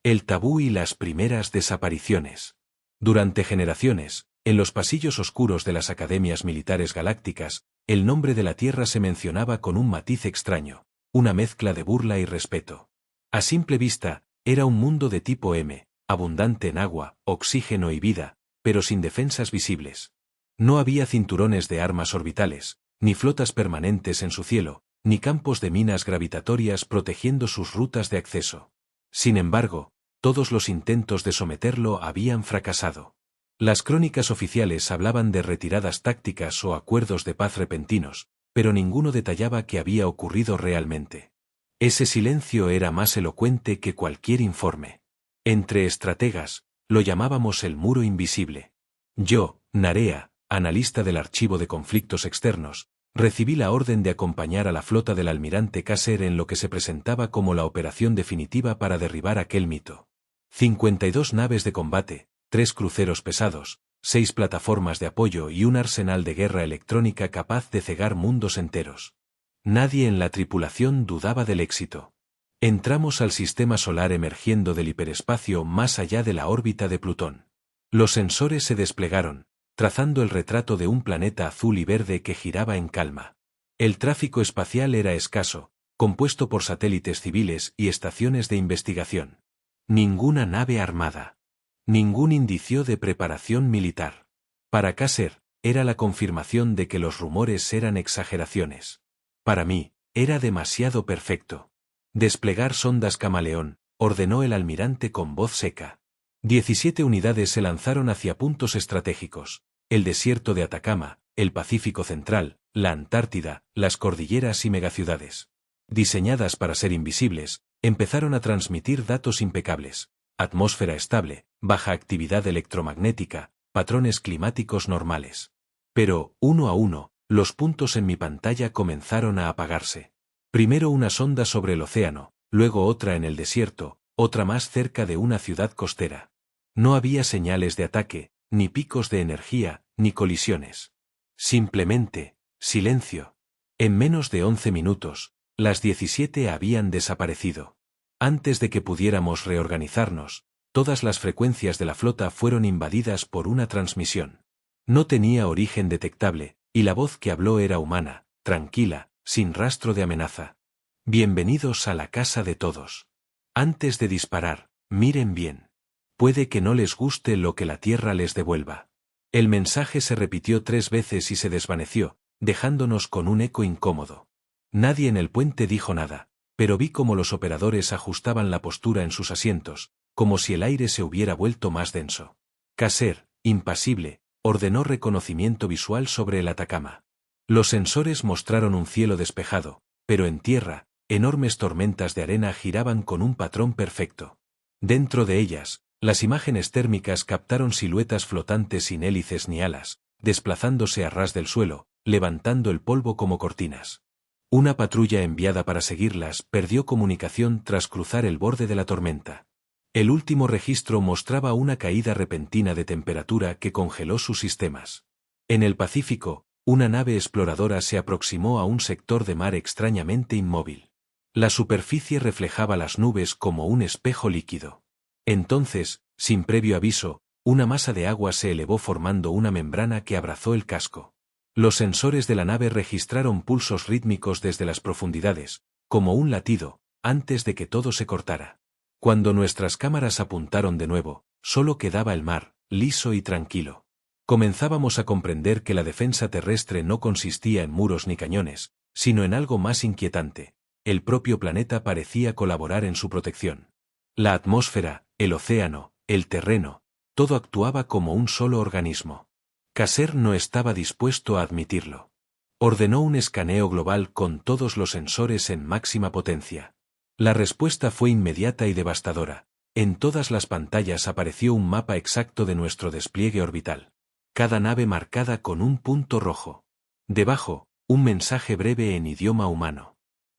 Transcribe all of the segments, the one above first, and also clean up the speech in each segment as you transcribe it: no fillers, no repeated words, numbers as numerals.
El tabú y las primeras desapariciones. Durante generaciones, en los pasillos oscuros de las academias militares galácticas, el nombre de la Tierra se mencionaba con un matiz extraño, una mezcla de burla y respeto. A simple vista, era un mundo de tipo M, abundante en agua, oxígeno y vida, pero sin defensas visibles. No había cinturones de armas orbitales, ni flotas permanentes en su cielo, ni campos de minas gravitatorias protegiendo sus rutas de acceso. Sin embargo, todos los intentos de someterlo habían fracasado. Las crónicas oficiales hablaban de retiradas tácticas o acuerdos de paz repentinos, pero ninguno detallaba qué había ocurrido realmente. Ese silencio era más elocuente que cualquier informe. Entre estrategas, lo llamábamos el muro invisible. Yo, Narea, analista del archivo de conflictos externos, recibí la orden de acompañar a la flota del almirante Kasser en lo que se presentaba como la operación definitiva para derribar aquel mito. 52 naves de combate, 3 cruceros pesados, 6 plataformas de apoyo y un arsenal de guerra electrónica capaz de cegar mundos enteros. Nadie en la tripulación dudaba del éxito. Entramos al sistema solar emergiendo del hiperespacio más allá de la órbita de Plutón. Los sensores se desplegaron, trazando el retrato de un planeta azul y verde que giraba en calma. El tráfico espacial era escaso, compuesto por satélites civiles y estaciones de investigación. Ninguna nave armada. Ningún indicio de preparación militar. Para Kasser, era la confirmación de que los rumores eran exageraciones. Para mí, era demasiado perfecto. Desplegar sondas camaleón, ordenó el almirante con voz seca. 17 unidades se lanzaron hacia puntos estratégicos: el desierto de Atacama, el Pacífico Central, la Antártida, las cordilleras y megaciudades. Diseñadas para ser invisibles, empezaron a transmitir datos impecables: atmósfera estable, baja actividad electromagnética, patrones climáticos normales. Pero, uno a uno, los puntos en mi pantalla comenzaron a apagarse. Primero una sonda sobre el océano, luego otra en el desierto, otra más cerca de una ciudad costera. No había señales de ataque, ni picos de energía, ni colisiones. Simplemente, silencio. En menos de 11 minutos, las 17 habían desaparecido. Antes de que pudiéramos reorganizarnos, todas las frecuencias de la flota fueron invadidas por una transmisión. No tenía origen detectable, y la voz que habló era humana, tranquila, sin rastro de amenaza. Bienvenidos a la casa de todos. Antes de disparar, miren bien. Puede que no les guste lo que la Tierra les devuelva. El mensaje se repitió 3 veces y se desvaneció, dejándonos con un eco incómodo. Nadie en el puente dijo nada, pero vi cómo los operadores ajustaban la postura en sus asientos, como si el aire se hubiera vuelto más denso. Kasser, impasible, ordenó reconocimiento visual sobre el Atacama. Los sensores mostraron un cielo despejado, pero en tierra, enormes tormentas de arena giraban con un patrón perfecto. Dentro de ellas, las imágenes térmicas captaron siluetas flotantes sin hélices ni alas, desplazándose a ras del suelo, levantando el polvo como cortinas. Una patrulla enviada para seguirlas perdió comunicación tras cruzar el borde de la tormenta. El último registro mostraba una caída repentina de temperatura que congeló sus sistemas. En el Pacífico, una nave exploradora se aproximó a un sector de mar extrañamente inmóvil. La superficie reflejaba las nubes como un espejo líquido. Entonces, sin previo aviso, una masa de agua se elevó formando una membrana que abrazó el casco. Los sensores de la nave registraron pulsos rítmicos desde las profundidades, como un latido, antes de que todo se cortara. Cuando nuestras cámaras apuntaron de nuevo, solo quedaba el mar, liso y tranquilo. Comenzábamos a comprender que la defensa terrestre no consistía en muros ni cañones, sino en algo más inquietante. El propio planeta parecía colaborar en su protección. La atmósfera, el océano, el terreno, todo actuaba como un solo organismo. Kasser no estaba dispuesto a admitirlo. Ordenó un escaneo global con todos los sensores en máxima potencia. La respuesta fue inmediata y devastadora. En todas las pantallas apareció un mapa exacto de nuestro despliegue orbital. Cada nave marcada con un punto rojo. Debajo, un mensaje breve en idioma humano.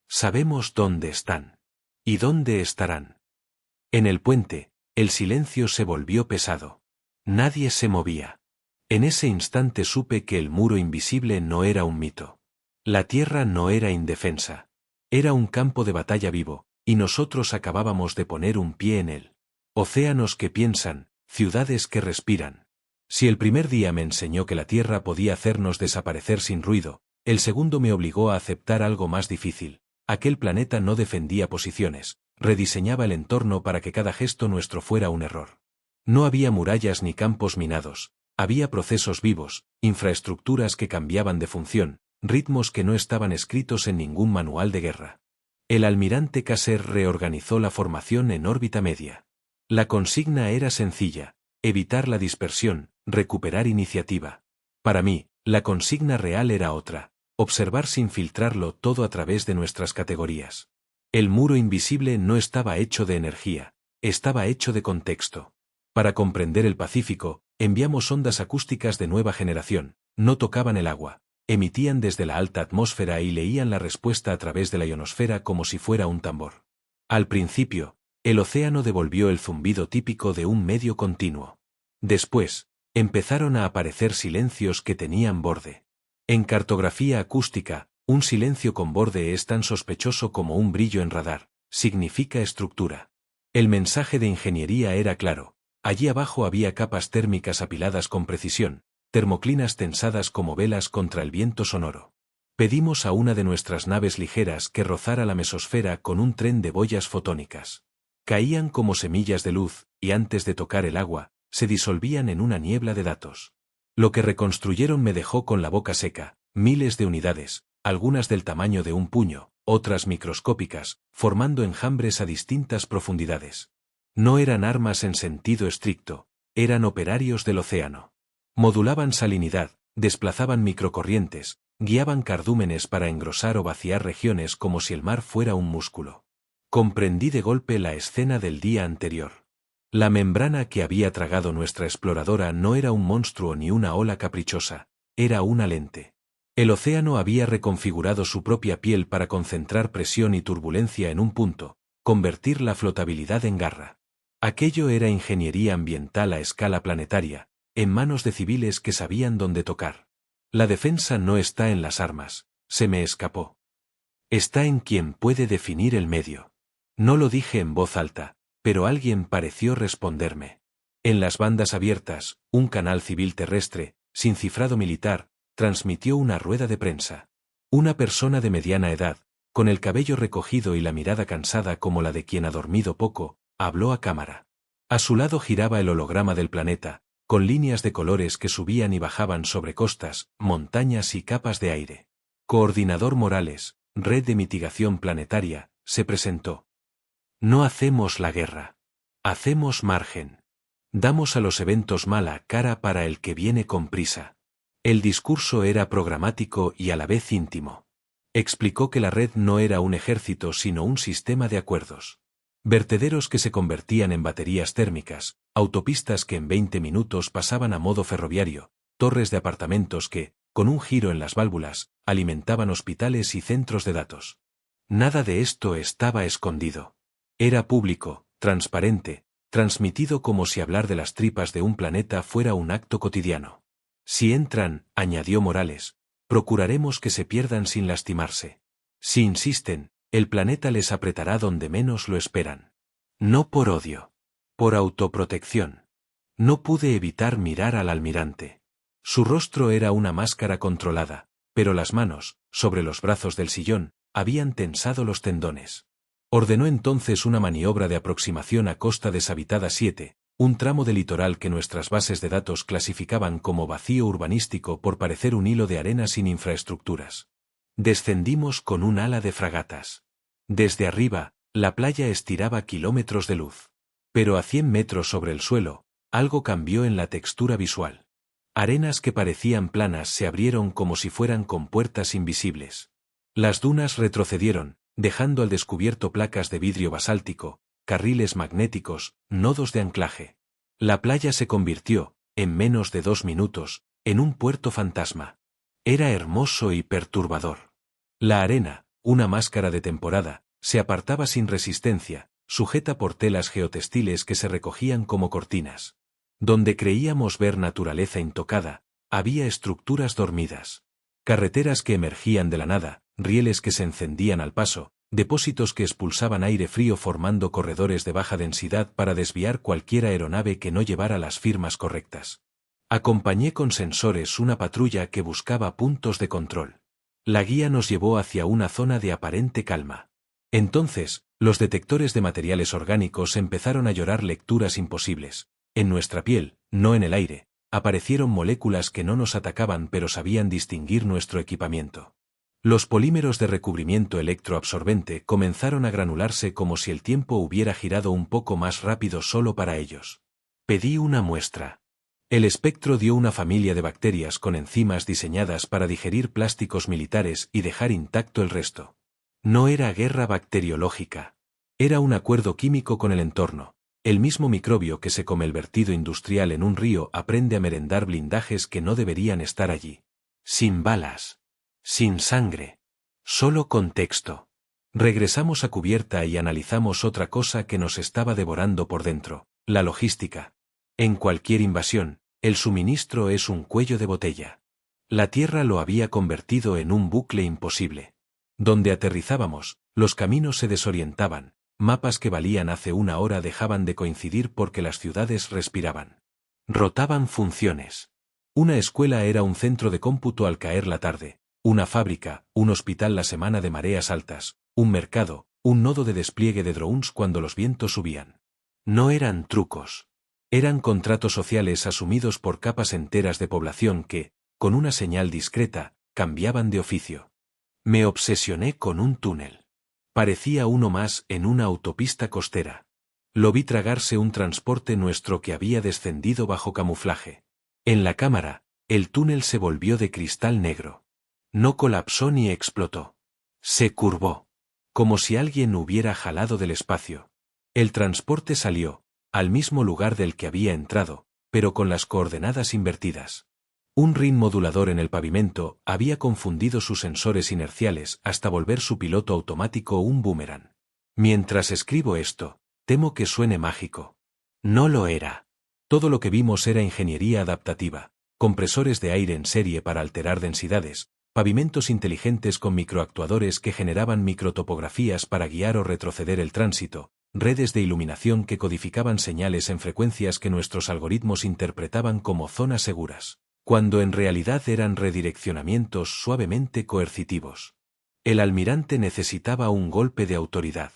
Sabemos dónde están. ¿Y dónde estarán? En el puente, el silencio se volvió pesado. Nadie se movía. En ese instante supe que el muro invisible no era un mito. La Tierra no era indefensa. Era un campo de batalla vivo, y nosotros acabábamos de poner un pie en él. Océanos que piensan, ciudades que respiran. Si el primer día me enseñó que la Tierra podía hacernos desaparecer sin ruido, el segundo me obligó a aceptar algo más difícil. Aquel planeta no defendía posiciones, rediseñaba el entorno para que cada gesto nuestro fuera un error. No había murallas ni campos minados, había procesos vivos, infraestructuras que cambiaban de función, ritmos que no estaban escritos en ningún manual de guerra. El almirante Kasser reorganizó la formación en órbita media. La consigna era sencilla: evitar la dispersión, recuperar iniciativa. Para mí, la consigna real era otra: observar sin filtrarlo todo a través de nuestras categorías. El muro invisible no estaba hecho de energía, estaba hecho de contexto. Para comprender el Pacífico, enviamos ondas acústicas de nueva generación, no tocaban el agua, emitían desde la alta atmósfera y leían la respuesta a través de la ionosfera como si fuera un tambor. Al principio, el océano devolvió el zumbido típico de un medio continuo. Después, empezaron a aparecer silencios que tenían borde. En cartografía acústica, un silencio con borde es tan sospechoso como un brillo en radar, significa estructura. El mensaje de ingeniería era claro: allí abajo había capas térmicas apiladas con precisión, termoclinas tensadas como velas contra el viento sonoro. Pedimos a una de nuestras naves ligeras que rozara la mesosfera con un tren de boyas fotónicas. Caían como semillas de luz, y antes de tocar el agua, se disolvían en una niebla de datos. Lo que reconstruyeron me dejó con la boca seca: miles de unidades, algunas del tamaño de un puño, otras microscópicas, formando enjambres a distintas profundidades. No eran armas en sentido estricto, eran operarios del océano. Modulaban salinidad, desplazaban microcorrientes, guiaban cardúmenes para engrosar o vaciar regiones como si el mar fuera un músculo. Comprendí de golpe la escena del día anterior. La membrana que había tragado nuestra exploradora no era un monstruo ni una ola caprichosa, era una lente. El océano había reconfigurado su propia piel para concentrar presión y turbulencia en un punto, convertir la flotabilidad en garra. Aquello era ingeniería ambiental a escala planetaria, en manos de civiles que sabían dónde tocar. La defensa no está en las armas, se me escapó. Está en quien puede definir el medio. No lo dije en voz alta, pero alguien pareció responderme. En las bandas abiertas, un canal civil terrestre, sin cifrado militar, transmitió una rueda de prensa. Una persona de mediana edad, con el cabello recogido y la mirada cansada como la de quien ha dormido poco, habló a cámara. A su lado giraba el holograma del planeta, con líneas de colores que subían y bajaban sobre costas, montañas y capas de aire. Coordinador Morales, Red de Mitigación Planetaria, se presentó. No hacemos la guerra. Hacemos margen. Damos a los eventos mala cara para el que viene con prisa. El discurso era programático y a la vez íntimo. Explicó que la red no era un ejército sino un sistema de acuerdos. Vertederos que se convertían en baterías térmicas, autopistas que en 20 minutos pasaban a modo ferroviario, torres de apartamentos que, con un giro en las válvulas, alimentaban hospitales y centros de datos. Nada de esto estaba escondido. Era público, transparente, transmitido como si hablar de las tripas de un planeta fuera un acto cotidiano. Si entran, añadió Morales, procuraremos que se pierdan sin lastimarse. Si insisten, el planeta les apretará donde menos lo esperan. No por odio. Por autoprotección. No pude evitar mirar al almirante. Su rostro era una máscara controlada, pero las manos, sobre los brazos del sillón, habían tensado los tendones. Ordenó entonces una maniobra de aproximación a Costa Deshabitada 7, un tramo de litoral que nuestras bases de datos clasificaban como vacío urbanístico por parecer un hilo de arena sin infraestructuras. Descendimos con un ala de fragatas. Desde arriba, la playa estiraba kilómetros de luz. Pero a 100 metros sobre el suelo, algo cambió en la textura visual. Arenas que parecían planas se abrieron como si fueran compuertas invisibles. Las dunas retrocedieron, dejando al descubierto placas de vidrio basáltico, carriles magnéticos, nodos de anclaje. La playa se convirtió, en menos de 2 minutos, en un puerto fantasma. Era hermoso y perturbador. La arena, una máscara de temporada, se apartaba sin resistencia, sujeta por telas geotextiles que se recogían como cortinas. Donde creíamos ver naturaleza intocada, había estructuras dormidas. Carreteras que emergían de la nada, rieles que se encendían al paso, depósitos que expulsaban aire frío formando corredores de baja densidad para desviar cualquier aeronave que no llevara las firmas correctas. Acompañé con sensores una patrulla que buscaba puntos de control. La guía nos llevó hacia una zona de aparente calma. Entonces, los detectores de materiales orgánicos empezaron a llorar lecturas imposibles. En nuestra piel, no en el aire, aparecieron moléculas que no nos atacaban pero sabían distinguir nuestro equipamiento. Los polímeros de recubrimiento electroabsorbente comenzaron a granularse como si el tiempo hubiera girado un poco más rápido solo para ellos. Pedí una muestra. El espectro dio una familia de bacterias con enzimas diseñadas para digerir plásticos militares y dejar intacto el resto. No era guerra bacteriológica. Era un acuerdo químico con el entorno. El mismo microbio que se come el vertido industrial en un río aprende a merendar blindajes que no deberían estar allí. Sin balas. Sin sangre. Solo contexto. Regresamos a cubierta y analizamos otra cosa que nos estaba devorando por dentro, la logística. En cualquier invasión, el suministro es un cuello de botella. La Tierra lo había convertido en un bucle imposible. Donde aterrizábamos, los caminos se desorientaban, mapas que valían hace una hora dejaban de coincidir porque las ciudades respiraban. Rotaban funciones. Una escuela era un centro de cómputo al caer la tarde, una fábrica, un hospital la semana de mareas altas, un mercado, un nodo de despliegue de drones cuando los vientos subían. No eran trucos. Eran contratos sociales asumidos por capas enteras de población que, con una señal discreta, cambiaban de oficio. Me obsesioné con un túnel. Parecía uno más en una autopista costera. Lo vi tragarse un transporte nuestro que había descendido bajo camuflaje. En la cámara, el túnel se volvió de cristal negro. No colapsó ni explotó. Se curvó. Como si alguien hubiera jalado del espacio. El transporte salió, al mismo lugar del que había entrado, pero con las coordenadas invertidas. Un rin modulador en el pavimento había confundido sus sensores inerciales hasta volver su piloto automático un boomerang. Mientras escribo esto, temo que suene mágico. No lo era. Todo lo que vimos era ingeniería adaptativa, compresores de aire en serie para alterar densidades, pavimentos inteligentes con microactuadores que generaban microtopografías para guiar o retroceder el tránsito, redes de iluminación que codificaban señales en frecuencias que nuestros algoritmos interpretaban como zonas seguras, cuando en realidad eran redireccionamientos suavemente coercitivos. El almirante necesitaba un golpe de autoridad.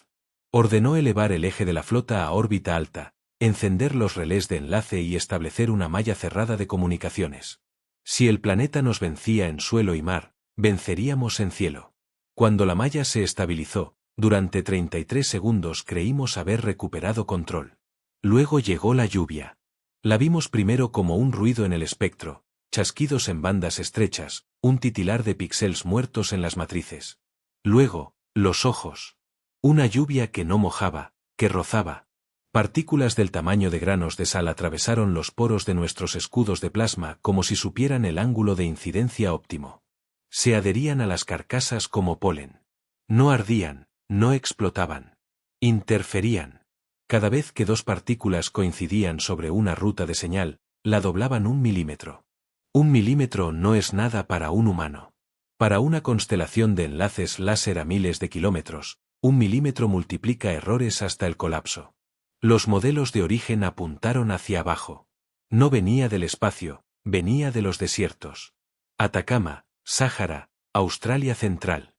Ordenó elevar el eje de la flota a órbita alta, encender los relés de enlace y establecer una malla cerrada de comunicaciones. Si el planeta nos vencía en suelo y mar, venceríamos en cielo. Cuando la malla se estabilizó, durante 33 segundos creímos haber recuperado control. Luego llegó la lluvia. La vimos primero como un ruido en el espectro, chasquidos en bandas estrechas, un titilar de píxeles muertos en las matrices. Luego, los ojos. Una lluvia que no mojaba, que rozaba. Partículas del tamaño de granos de sal atravesaron los poros de nuestros escudos de plasma como si supieran el ángulo de incidencia óptimo. Se adherían a las carcasas como polen. No ardían. No explotaban. Interferían. Cada vez que dos partículas coincidían sobre una ruta de señal, la doblaban 1 milímetro. 1 milímetro no es nada para un humano. Para una constelación de enlaces láser a miles de kilómetros, 1 milímetro multiplica errores hasta el colapso. Los modelos de origen apuntaron hacia abajo. No venía del espacio, venía de los desiertos. Atacama, Sáhara, Australia Central.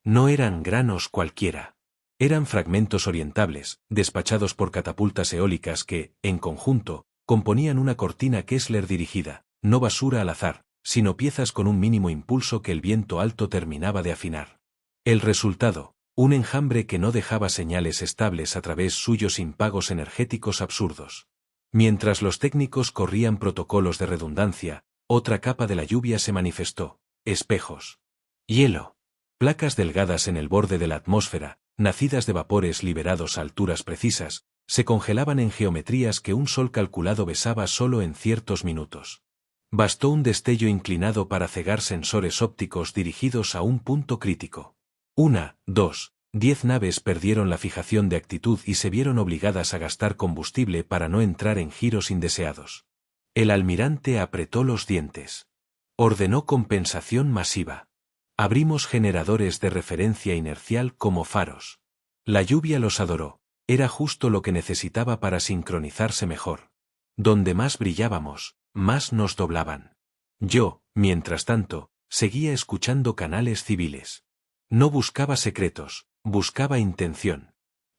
No eran granos cualquiera. Eran fragmentos orientables, despachados por catapultas eólicas que, en conjunto, componían una cortina Kessler dirigida, no basura al azar, sino piezas con un mínimo impulso que el viento alto terminaba de afinar. El resultado, un enjambre que no dejaba señales estables a través suyos impagos energéticos absurdos. Mientras los técnicos corrían protocolos de redundancia, otra capa de la lluvia se manifestó, espejos. Hielo. Placas delgadas en el borde de la atmósfera, nacidas de vapores liberados a alturas precisas, se congelaban en geometrías que un sol calculado besaba solo en ciertos minutos. Bastó un destello inclinado para cegar sensores ópticos dirigidos a un punto crítico. 1, 2, 10 naves perdieron la fijación de actitud y se vieron obligadas a gastar combustible para no entrar en giros indeseados. El almirante apretó los dientes. Ordenó compensación masiva. Abrimos generadores de referencia inercial como faros. La lluvia los adoró, era justo lo que necesitaba para sincronizarse mejor. Donde más brillábamos, más nos doblaban. Yo, mientras tanto, seguía escuchando canales civiles. No buscaba secretos, buscaba intención.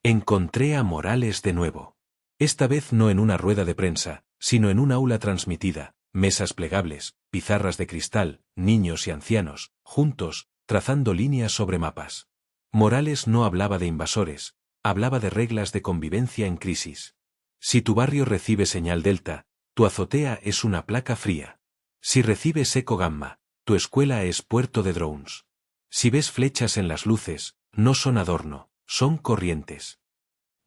Encontré a Morales de nuevo. Esta vez no en una rueda de prensa, sino en un aula transmitida, mesas plegables, pizarras de cristal, niños y ancianos, juntos, trazando líneas sobre mapas. Morales no hablaba de invasores, hablaba de reglas de convivencia en crisis. Si tu barrio recibe señal delta, tu azotea es una placa fría. Si recibes eco gamma, tu escuela es puerto de drones. Si ves flechas en las luces, no son adorno, son corrientes.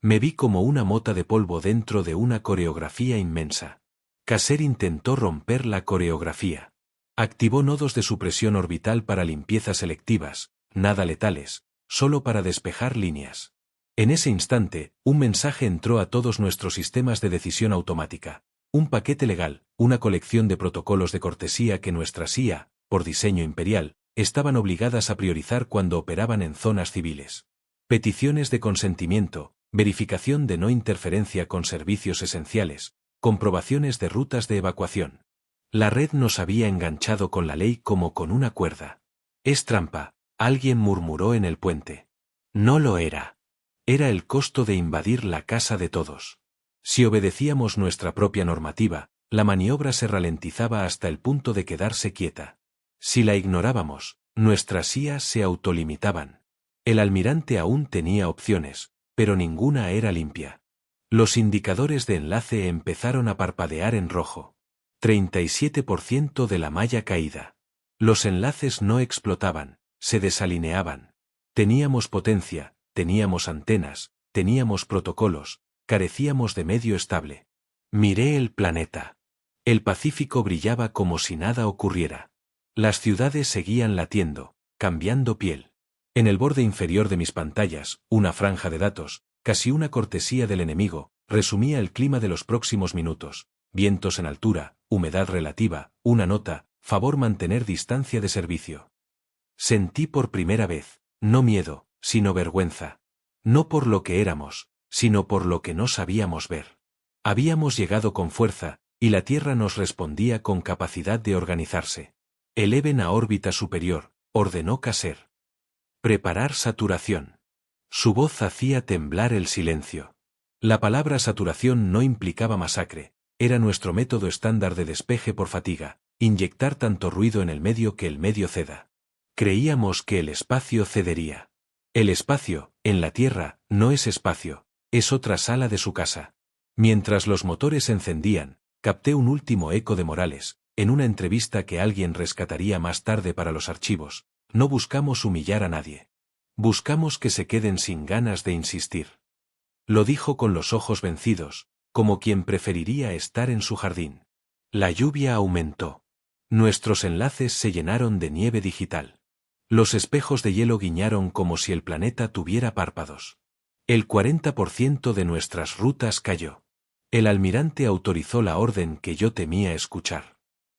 Me vi como una mota de polvo dentro de una coreografía inmensa. Caser intentó romper la coreografía. Activó nodos de supresión orbital para limpiezas selectivas, nada letales, solo para despejar líneas. En ese instante, un mensaje entró a todos nuestros sistemas de decisión automática. Un paquete legal, una colección de protocolos de cortesía que nuestras IA, por diseño imperial, estaban obligadas a priorizar cuando operaban en zonas civiles. Peticiones de consentimiento, verificación de no interferencia con servicios esenciales, comprobaciones de rutas de evacuación. La red nos había enganchado con la ley como con una cuerda. Es trampa, alguien murmuró en el puente. No lo era. Era el costo de invadir la casa de todos. Si obedecíamos nuestra propia normativa, la maniobra se ralentizaba hasta el punto de quedarse quieta. Si la ignorábamos, nuestras IAs se autolimitaban. El almirante aún tenía opciones, pero ninguna era limpia. Los indicadores de enlace empezaron a parpadear en rojo. 37% de la malla caída. Los enlaces no explotaban, se desalineaban. Teníamos potencia, teníamos antenas, teníamos protocolos, carecíamos de medio estable. Miré el planeta. El Pacífico brillaba como si nada ocurriera. Las ciudades seguían latiendo, cambiando piel. En el borde inferior de mis pantallas, una franja de datos, casi una cortesía del enemigo, resumía el clima de los próximos minutos. Vientos en altura, humedad relativa, una nota, favor mantener distancia de servicio. Sentí por primera vez, no miedo, sino vergüenza. No por lo que éramos, sino por lo que no sabíamos ver. Habíamos llegado con fuerza, y la Tierra nos respondía con capacidad de organizarse. Eleven a órbita superior, ordenó Caser. Preparar saturación. Su voz hacía temblar el silencio. La palabra saturación no implicaba masacre, era nuestro método estándar de despeje por fatiga, inyectar tanto ruido en el medio que el medio ceda. Creíamos que el espacio cedería. El espacio, en la Tierra, no es espacio, es otra sala de su casa. Mientras los motores encendían, capté un último eco de Morales, en una entrevista que alguien rescataría más tarde para los archivos. No buscamos humillar a nadie. Buscamos que se queden sin ganas de insistir. Lo dijo con los ojos vencidos, como quien preferiría estar en su jardín. La lluvia aumentó. Nuestros enlaces se llenaron de nieve digital. Los espejos de hielo guiñaron como si el planeta tuviera párpados. El 40% de nuestras rutas cayó. El almirante autorizó la orden que yo temía escuchar.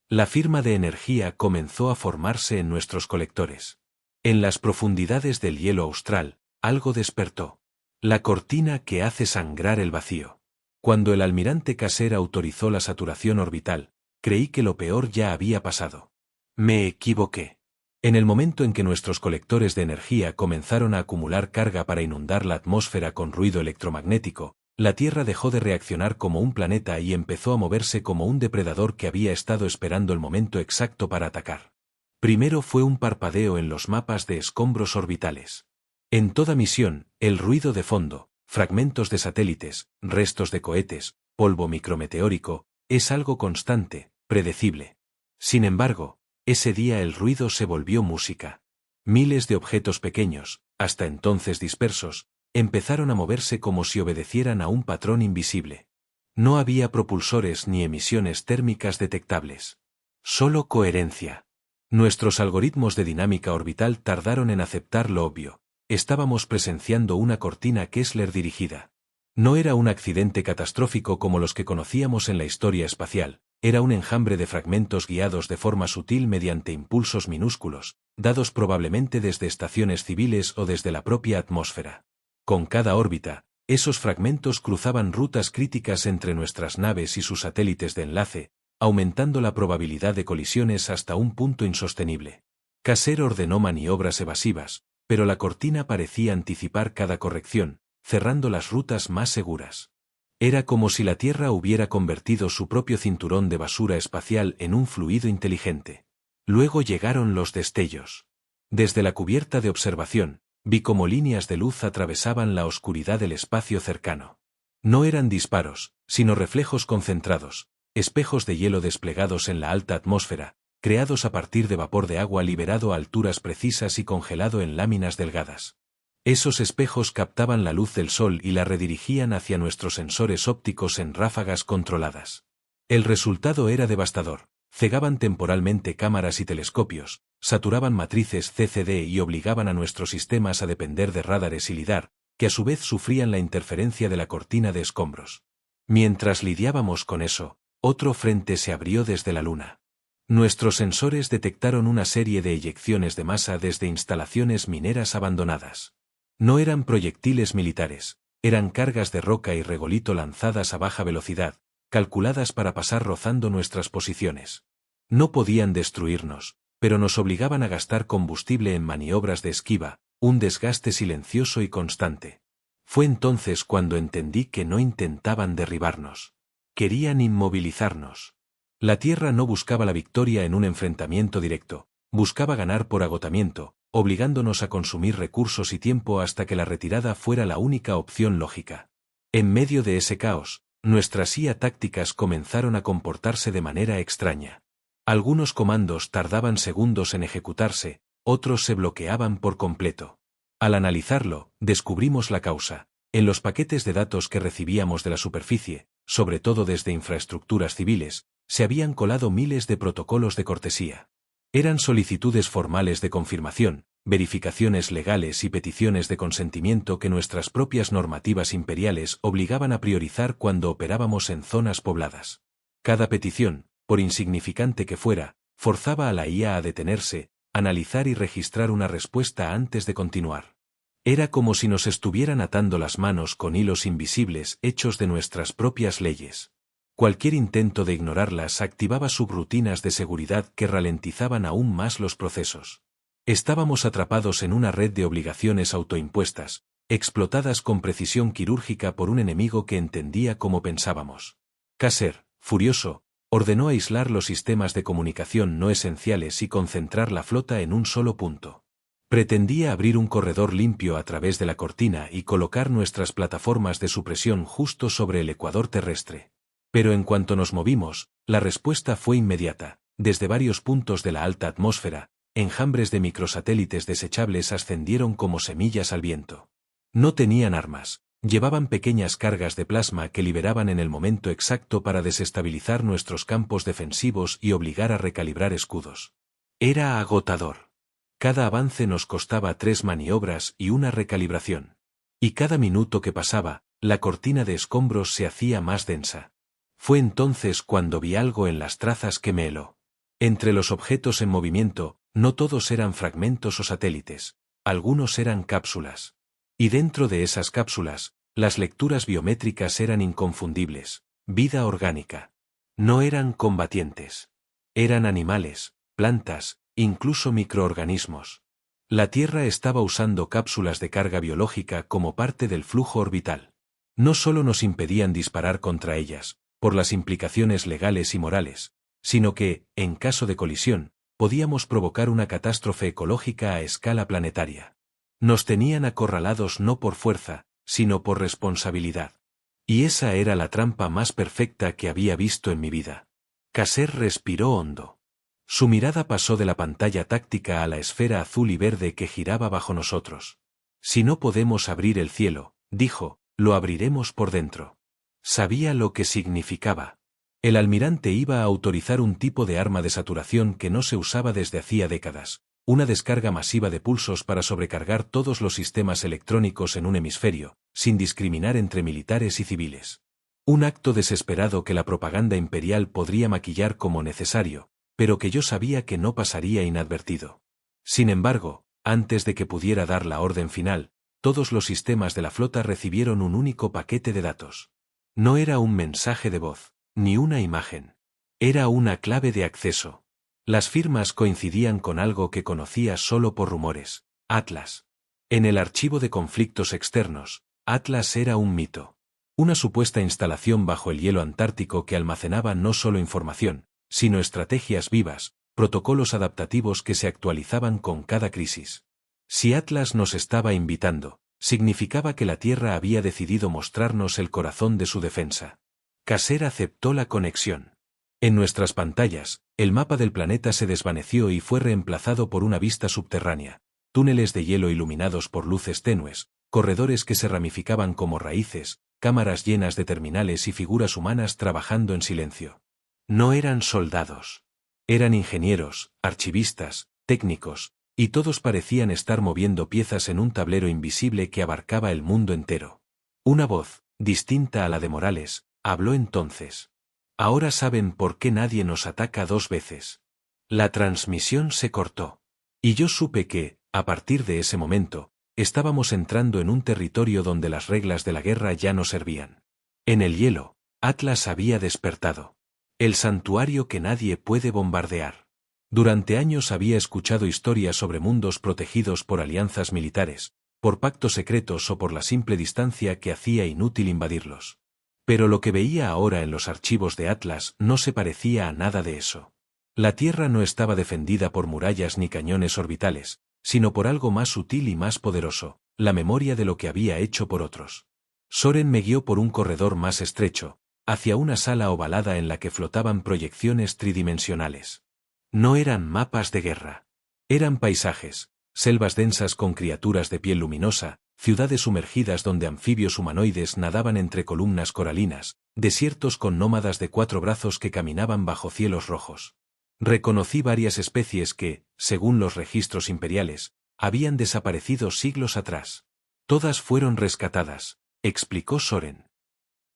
La firma de energía comenzó a formarse en nuestros colectores. En las profundidades del hielo austral, algo despertó. La cortina que hace sangrar el vacío. Cuando el almirante Caser autorizó la saturación orbital, creí que lo peor ya había pasado. Me equivoqué. En el momento en que nuestros colectores de energía comenzaron a acumular carga para inundar la atmósfera con ruido electromagnético, la Tierra dejó de reaccionar como un planeta y empezó a moverse como un depredador que había estado esperando el momento exacto para atacar. Primero fue un parpadeo en los mapas de escombros orbitales. En toda misión, el ruido de fondo, fragmentos de satélites, restos de cohetes, polvo micrometeórico, es algo constante, predecible. Sin embargo, ese día el ruido se volvió música. Miles de objetos pequeños, hasta entonces dispersos, empezaron a moverse como si obedecieran a un patrón invisible. No había propulsores ni emisiones térmicas detectables. Solo coherencia. Nuestros algoritmos de dinámica orbital tardaron en aceptar lo obvio. Estábamos presenciando una cortina Kessler dirigida. No era un accidente catastrófico como los que conocíamos en la historia espacial, era un enjambre de fragmentos guiados de forma sutil mediante impulsos minúsculos, dados probablemente desde estaciones civiles o desde la propia atmósfera. Con cada órbita, esos fragmentos cruzaban rutas críticas entre nuestras naves y sus satélites de enlace, aumentando la probabilidad de colisiones hasta un punto insostenible. Casser ordenó maniobras evasivas, pero la cortina parecía anticipar cada corrección, cerrando las rutas más seguras. Era como si la Tierra hubiera convertido su propio cinturón de basura espacial en un fluido inteligente. Luego llegaron los destellos. Desde la cubierta de observación, vi cómo líneas de luz atravesaban la oscuridad del espacio cercano. No eran disparos, sino reflejos concentrados, espejos de hielo desplegados en la alta atmósfera, creados a partir de vapor de agua liberado a alturas precisas y congelado en láminas delgadas. Esos espejos captaban la luz del sol y la redirigían hacia nuestros sensores ópticos en ráfagas controladas. El resultado era devastador. Cegaban temporalmente cámaras y telescopios, saturaban matrices CCD y obligaban a nuestros sistemas a depender de radares y lidar, que a su vez sufrían la interferencia de la cortina de escombros. Mientras lidiábamos con eso, otro frente se abrió desde la Luna. Nuestros sensores detectaron una serie de eyecciones de masa desde instalaciones mineras abandonadas. No eran proyectiles militares, eran cargas de roca y regolito lanzadas a baja velocidad, calculadas para pasar rozando nuestras posiciones. No podían destruirnos, pero nos obligaban a gastar combustible en maniobras de esquiva, un desgaste silencioso y constante. Fue entonces cuando entendí que no intentaban derribarnos. Querían inmovilizarnos. La Tierra no buscaba la victoria en un enfrentamiento directo, buscaba ganar por agotamiento, obligándonos a consumir recursos y tiempo hasta que la retirada fuera la única opción lógica. En medio de ese caos, nuestras IA tácticas comenzaron a comportarse de manera extraña. Algunos comandos tardaban segundos en ejecutarse, otros se bloqueaban por completo. Al analizarlo, descubrimos la causa. En los paquetes de datos que recibíamos de la superficie, sobre todo desde infraestructuras civiles, se habían colado miles de protocolos de cortesía. Eran solicitudes formales de confirmación, verificaciones legales y peticiones de consentimiento que nuestras propias normativas imperiales obligaban a priorizar cuando operábamos en zonas pobladas. Cada petición, por insignificante que fuera, forzaba a la IA a detenerse, analizar y registrar una respuesta antes de continuar. Era como si nos estuvieran atando las manos con hilos invisibles hechos de nuestras propias leyes. Cualquier intento de ignorarlas activaba subrutinas de seguridad que ralentizaban aún más los procesos. Estábamos atrapados en una red de obligaciones autoimpuestas, explotadas con precisión quirúrgica por un enemigo que entendía cómo pensábamos. Casser, furioso, ordenó aislar los sistemas de comunicación no esenciales y concentrar la flota en un solo punto. Pretendía abrir un corredor limpio a través de la cortina y colocar nuestras plataformas de supresión justo sobre el ecuador terrestre. Pero en cuanto nos movimos, la respuesta fue inmediata. Desde varios puntos de la alta atmósfera, enjambres de microsatélites desechables ascendieron como semillas al viento. No tenían armas, llevaban pequeñas cargas de plasma que liberaban en el momento exacto para desestabilizar nuestros campos defensivos y obligar a recalibrar escudos. Era agotador. Cada avance nos costaba 3 maniobras y una recalibración. Y cada minuto que pasaba, la cortina de escombros se hacía más densa. Fue entonces cuando vi algo en las trazas que me heló. Entre los objetos en movimiento, no todos eran fragmentos o satélites, algunos eran cápsulas. Y dentro de esas cápsulas, las lecturas biométricas eran inconfundibles, vida orgánica. No eran combatientes. Eran animales, plantas, incluso microorganismos. La Tierra estaba usando cápsulas de carga biológica como parte del flujo orbital. No solo nos impedían disparar contra ellas, por las implicaciones legales y morales, sino que, en caso de colisión, podíamos provocar una catástrofe ecológica a escala planetaria. Nos tenían acorralados no por fuerza, sino por responsabilidad. Y esa era la trampa más perfecta que había visto en mi vida. Casser respiró hondo. Su mirada pasó de la pantalla táctica a la esfera azul y verde que giraba bajo nosotros. Si no podemos abrir el cielo, dijo, lo abriremos por dentro. Sabía lo que significaba. El almirante iba a autorizar un tipo de arma de saturación que no se usaba desde hacía décadas, una descarga masiva de pulsos para sobrecargar todos los sistemas electrónicos en un hemisferio, sin discriminar entre militares y civiles. Un acto desesperado que la propaganda imperial podría maquillar como necesario, pero que yo sabía que no pasaría inadvertido. Sin embargo, antes de que pudiera dar la orden final, todos los sistemas de la flota recibieron un único paquete de datos. No era un mensaje de voz, ni una imagen. Era una clave de acceso. Las firmas coincidían con algo que conocía solo por rumores: Atlas. En el archivo de conflictos externos, Atlas era un mito. Una supuesta instalación bajo el hielo antártico que almacenaba no solo información, sino estrategias vivas, protocolos adaptativos que se actualizaban con cada crisis. Si Atlas nos estaba invitando, significaba que la Tierra había decidido mostrarnos el corazón de su defensa. Caser aceptó la conexión. En nuestras pantallas, el mapa del planeta se desvaneció y fue reemplazado por una vista subterránea, túneles de hielo iluminados por luces tenues, corredores que se ramificaban como raíces, cámaras llenas de terminales y figuras humanas trabajando en silencio. No eran soldados. Eran ingenieros, archivistas, técnicos, y todos parecían estar moviendo piezas en un tablero invisible que abarcaba el mundo entero. Una voz, distinta a la de Morales, habló entonces. Ahora saben por qué nadie nos ataca 2 veces. La transmisión se cortó. Y yo supe que, a partir de ese momento, estábamos entrando en un territorio donde las reglas de la guerra ya no servían. En el hielo, Atlas había despertado. El santuario que nadie puede bombardear. Durante años había escuchado historias sobre mundos protegidos por alianzas militares, por pactos secretos o por la simple distancia que hacía inútil invadirlos. Pero lo que veía ahora en los archivos de Atlas no se parecía a nada de eso. La Tierra no estaba defendida por murallas ni cañones orbitales, sino por algo más sutil y más poderoso: la memoria de lo que había hecho por otros. Soren me guió por un corredor más estrecho, hacia una sala ovalada en la que flotaban proyecciones tridimensionales. No eran mapas de guerra. Eran paisajes, selvas densas con criaturas de piel luminosa, ciudades sumergidas donde anfibios humanoides nadaban entre columnas coralinas, desiertos con nómadas de 4 brazos que caminaban bajo cielos rojos. Reconocí varias especies que, según los registros imperiales, habían desaparecido siglos atrás. Todas fueron rescatadas, explicó Soren.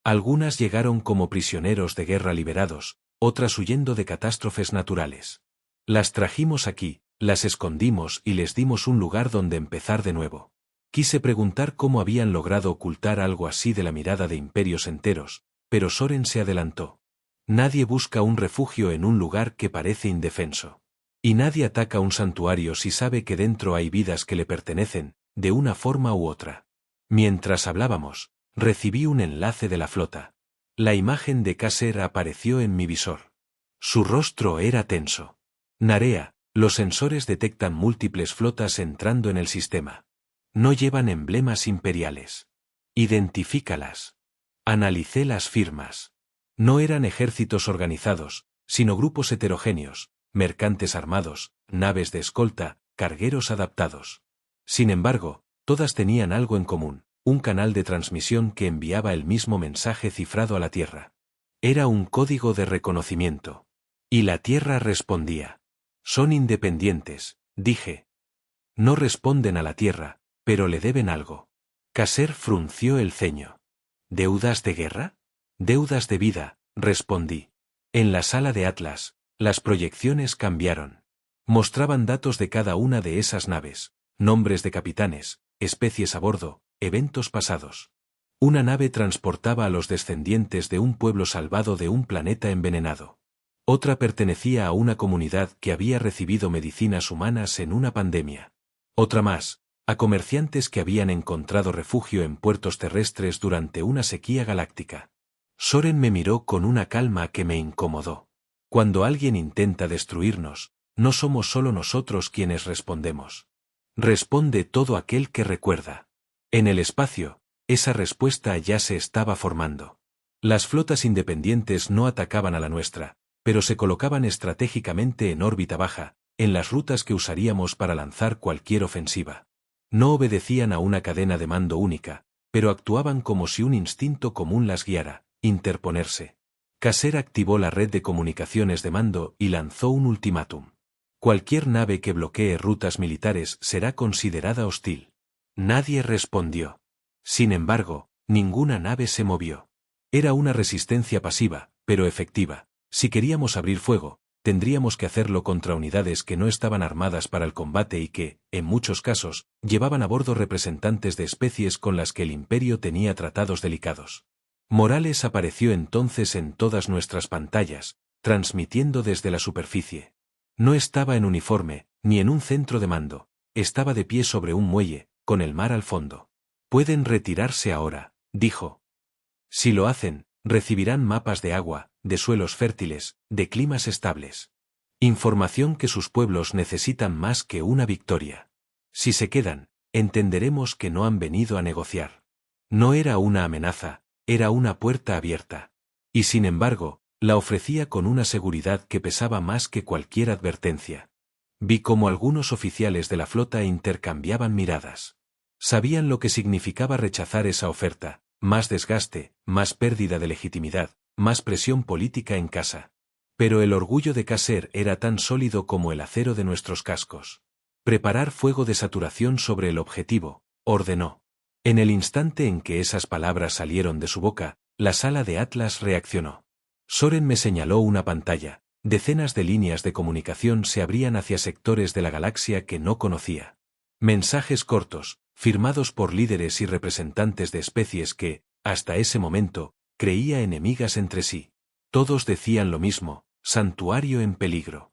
Algunas llegaron como prisioneros de guerra liberados, otras huyendo de catástrofes naturales. Las trajimos aquí, las escondimos y les dimos un lugar donde empezar de nuevo. Quise preguntar cómo habían logrado ocultar algo así de la mirada de imperios enteros, pero Soren se adelantó. Nadie busca un refugio en un lugar que parece indefenso. Y nadie ataca un santuario si sabe que dentro hay vidas que le pertenecen, de una forma u otra. Mientras hablábamos, recibí un enlace de la flota. La imagen de Caser apareció en mi visor. Su rostro era tenso. Narea, los sensores detectan múltiples flotas entrando en el sistema. No llevan emblemas imperiales. Identifícalas. Analicé las firmas. No eran ejércitos organizados, sino grupos heterogéneos, mercantes armados, naves de escolta, cargueros adaptados. Sin embargo, todas tenían algo en común: un canal de transmisión que enviaba el mismo mensaje cifrado a la Tierra. Era un código de reconocimiento. Y la Tierra respondía. Son independientes, dije. No responden a la Tierra, pero le deben algo. Caser frunció el ceño. ¿Deudas de guerra? Deudas de vida, respondí. En la sala de Atlas, las proyecciones cambiaron. Mostraban datos de cada una de esas naves, nombres de capitanes, especies a bordo, eventos pasados. Una nave transportaba a los descendientes de un pueblo salvado de un planeta envenenado. Otra pertenecía a una comunidad que había recibido medicinas humanas en una pandemia. Otra más, a comerciantes que habían encontrado refugio en puertos terrestres durante una sequía galáctica. Soren me miró con una calma que me incomodó. Cuando alguien intenta destruirnos, no somos solo nosotros quienes respondemos. Responde todo aquel que recuerda. En el espacio, esa respuesta ya se estaba formando. Las flotas independientes no atacaban a la nuestra, pero se colocaban estratégicamente en órbita baja, en las rutas que usaríamos para lanzar cualquier ofensiva. No obedecían a una cadena de mando única, pero actuaban como si un instinto común las guiara: interponerse. Caser activó la red de comunicaciones de mando y lanzó un ultimátum. Cualquier nave que bloquee rutas militares será considerada hostil. Nadie respondió. Sin embargo, ninguna nave se movió. Era una resistencia pasiva, pero efectiva. Si queríamos abrir fuego, tendríamos que hacerlo contra unidades que no estaban armadas para el combate y que, en muchos casos, llevaban a bordo representantes de especies con las que el Imperio tenía tratados delicados. Morales apareció entonces en todas nuestras pantallas, transmitiendo desde la superficie. No estaba en uniforme, ni en un centro de mando, estaba de pie sobre un muelle, con el mar al fondo. «Pueden retirarse ahora», dijo. «Si lo hacen, recibirán mapas de agua, de suelos fértiles, de climas estables. Información que sus pueblos necesitan más que una victoria. Si se quedan, entenderemos que no han venido a negociar». No era una amenaza, era una puerta abierta. Y sin embargo, la ofrecía con una seguridad que pesaba más que cualquier advertencia. Vi cómo algunos oficiales de la flota intercambiaban miradas. Sabían lo que significaba rechazar esa oferta: más desgaste, más pérdida de legitimidad, más presión política en casa. Pero el orgullo de Kasser era tan sólido como el acero de nuestros cascos. «Preparar fuego de saturación sobre el objetivo», ordenó. En el instante en que esas palabras salieron de su boca, la sala de Atlas reaccionó. Soren me señaló una pantalla. Decenas de líneas de comunicación se abrían hacia sectores de la galaxia que no conocía. Mensajes cortos, firmados por líderes y representantes de especies que, hasta ese momento, creía enemigas entre sí. Todos decían lo mismo: santuario en peligro.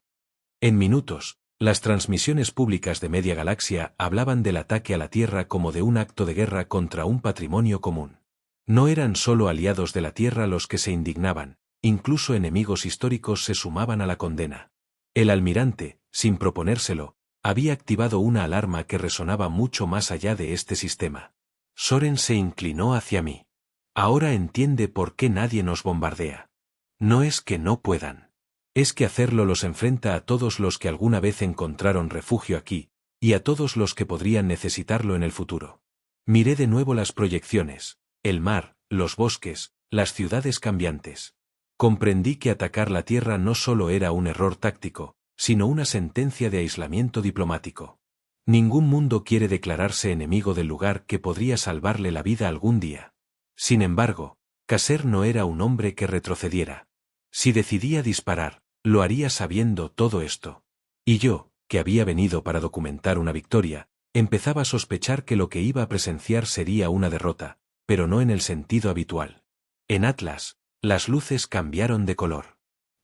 En minutos, las transmisiones públicas de media galaxia hablaban del ataque a la Tierra como de un acto de guerra contra un patrimonio común. No eran solo aliados de la Tierra los que se indignaban, incluso enemigos históricos se sumaban a la condena. El almirante, sin proponérselo, había activado una alarma que resonaba mucho más allá de este sistema. Soren se inclinó hacia mí. «Ahora entiende por qué nadie nos bombardea. No es que no puedan. Es que hacerlo los enfrenta a todos los que alguna vez encontraron refugio aquí, y a todos los que podrían necesitarlo en el futuro». Miré de nuevo las proyecciones, el mar, los bosques, las ciudades cambiantes. Comprendí que atacar la Tierra no solo era un error táctico, sino una sentencia de aislamiento diplomático. Ningún mundo quiere declararse enemigo del lugar que podría salvarle la vida algún día. Sin embargo, Kasser no era un hombre que retrocediera. Si decidía disparar, lo haría sabiendo todo esto. Y yo, que había venido para documentar una victoria, empezaba a sospechar que lo que iba a presenciar sería una derrota, pero no en el sentido habitual. En Atlas, las luces cambiaron de color.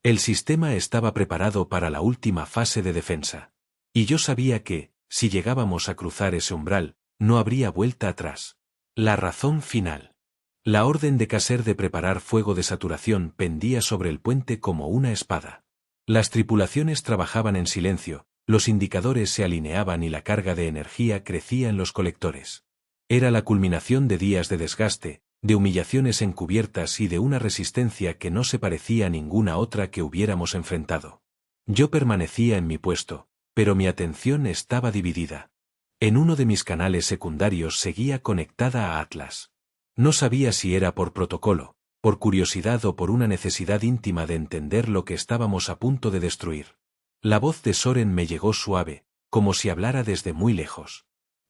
El sistema estaba preparado para la última fase de defensa. Y yo sabía que, si llegábamos a cruzar ese umbral, no habría vuelta atrás. La razón final. La orden de Kasser de preparar fuego de saturación pendía sobre el puente como una espada. Las tripulaciones trabajaban en silencio, los indicadores se alineaban y la carga de energía crecía en los colectores. Era la culminación de días de desgaste, de humillaciones encubiertas y de una resistencia que no se parecía a ninguna otra que hubiéramos enfrentado. Yo permanecía en mi puesto, pero mi atención estaba dividida. En uno de mis canales secundarios seguía conectada a Atlas. No sabía si era por protocolo, por curiosidad o por una necesidad íntima de entender lo que estábamos a punto de destruir. La voz de Soren me llegó suave, como si hablara desde muy lejos.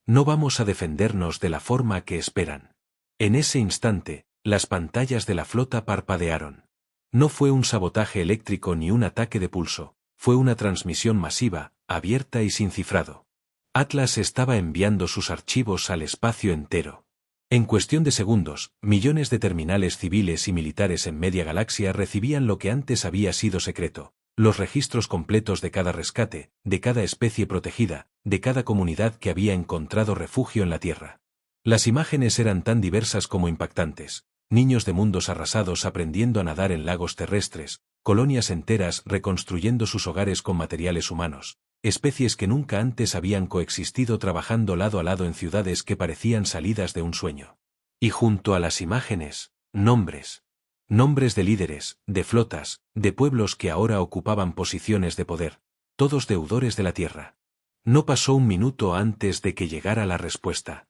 «No vamos a defendernos de la forma que esperan». En ese instante, las pantallas de la flota parpadearon. No fue un sabotaje eléctrico ni un ataque de pulso, fue una transmisión masiva, abierta y sin cifrado. Atlas estaba enviando sus archivos al espacio entero. En cuestión de segundos, millones de terminales civiles y militares en media galaxia recibían lo que antes había sido secreto: los registros completos de cada rescate, de cada especie protegida, de cada comunidad que había encontrado refugio en la Tierra. Las imágenes eran tan diversas como impactantes: niños de mundos arrasados aprendiendo a nadar en lagos terrestres, colonias enteras reconstruyendo sus hogares con materiales humanos, especies que nunca antes habían coexistido trabajando lado a lado en ciudades que parecían salidas de un sueño. Y junto a las imágenes, nombres. Nombres de líderes, de flotas, de pueblos que ahora ocupaban posiciones de poder, todos deudores de la Tierra. No pasó un minuto antes de que llegara la respuesta.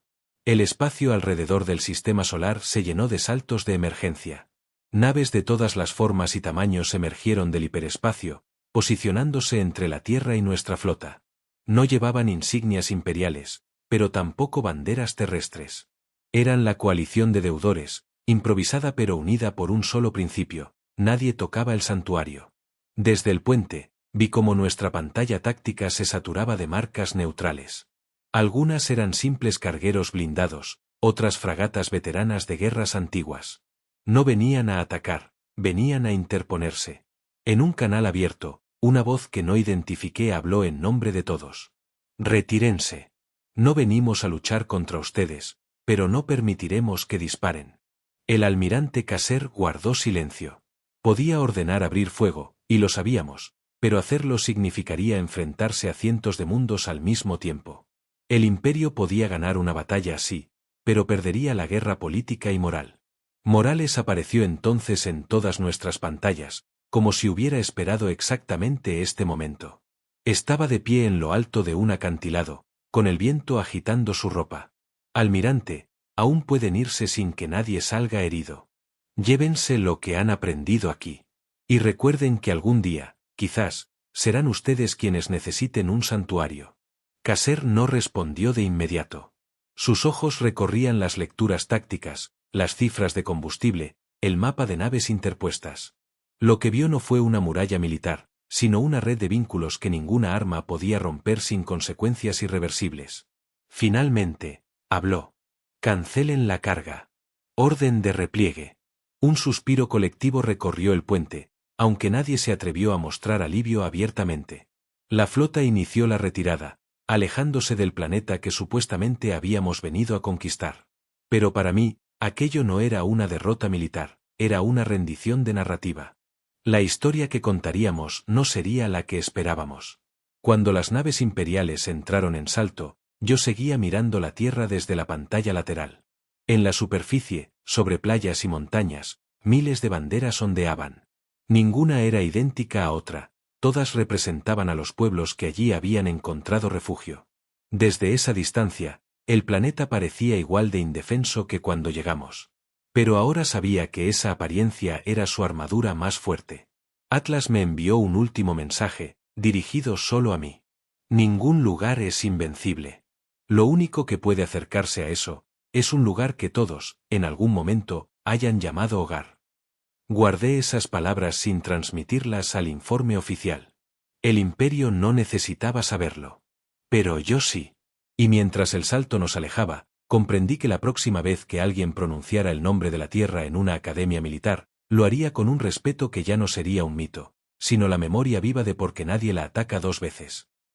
El espacio alrededor del sistema solar se llenó de saltos de emergencia. Naves de todas las formas y tamaños emergieron del hiperespacio, posicionándose entre la Tierra y nuestra flota. No llevaban insignias imperiales, pero tampoco banderas terrestres. Eran la coalición de deudores, improvisada pero unida por un solo principio: nadie tocaba el santuario. Desde el puente, vi cómo nuestra pantalla táctica se saturaba de marcas neutrales. Algunas eran simples cargueros blindados, otras fragatas veteranas de guerras antiguas. No venían a atacar, venían a interponerse. En un canal abierto, una voz que no identifiqué habló en nombre de todos. Retírense. No venimos a luchar contra ustedes, pero no permitiremos que disparen. El almirante Caser guardó silencio. Podía ordenar abrir fuego, y lo sabíamos, pero hacerlo significaría enfrentarse a cientos de mundos al mismo tiempo. El imperio podía ganar una batalla así, pero perdería la guerra política y moral. Morales apareció entonces en todas nuestras pantallas, como si hubiera esperado exactamente este momento. Estaba de pie en lo alto de un acantilado, con el viento agitando su ropa. Almirante, aún pueden irse sin que nadie salga herido. Llévense lo que han aprendido aquí. Y recuerden que algún día, quizás, serán ustedes quienes necesiten un santuario. Caser no respondió de inmediato. Sus ojos recorrían las lecturas tácticas, las cifras de combustible, el mapa de naves interpuestas. Lo que vio no fue una muralla militar, sino una red de vínculos que ninguna arma podía romper sin consecuencias irreversibles. Finalmente, habló. Cancelen la carga. Orden de repliegue. Un suspiro colectivo recorrió el puente, aunque nadie se atrevió a mostrar alivio abiertamente. La flota inició la retirada, alejándose del planeta que supuestamente habíamos venido a conquistar. Pero para mí, aquello no era una derrota militar, era una rendición de narrativa. La historia que contaríamos no sería la que esperábamos. Cuando las naves imperiales entraron en Salto, yo seguía mirando la Tierra desde la pantalla lateral. En la superficie, sobre playas y montañas, miles de banderas ondeaban. Ninguna era idéntica a otra, todas representaban a los pueblos que allí habían encontrado refugio. Desde esa distancia, el planeta parecía igual de indefenso que cuando llegamos. Pero ahora sabía que esa apariencia era su armadura más fuerte. Atlas me envió un último mensaje, dirigido solo a mí. Ningún lugar es invencible. Lo único que puede acercarse a eso, es un lugar que todos, en algún momento, hayan llamado hogar. Guardé esas palabras sin transmitirlas al informe oficial. El imperio no necesitaba saberlo. Pero yo sí. Y mientras el salto nos alejaba, comprendí que la próxima vez que alguien pronunciara el nombre de la Tierra en una academia militar, lo haría con un respeto que ya no sería un mito, sino la memoria viva de por qué nadie la ataca dos veces.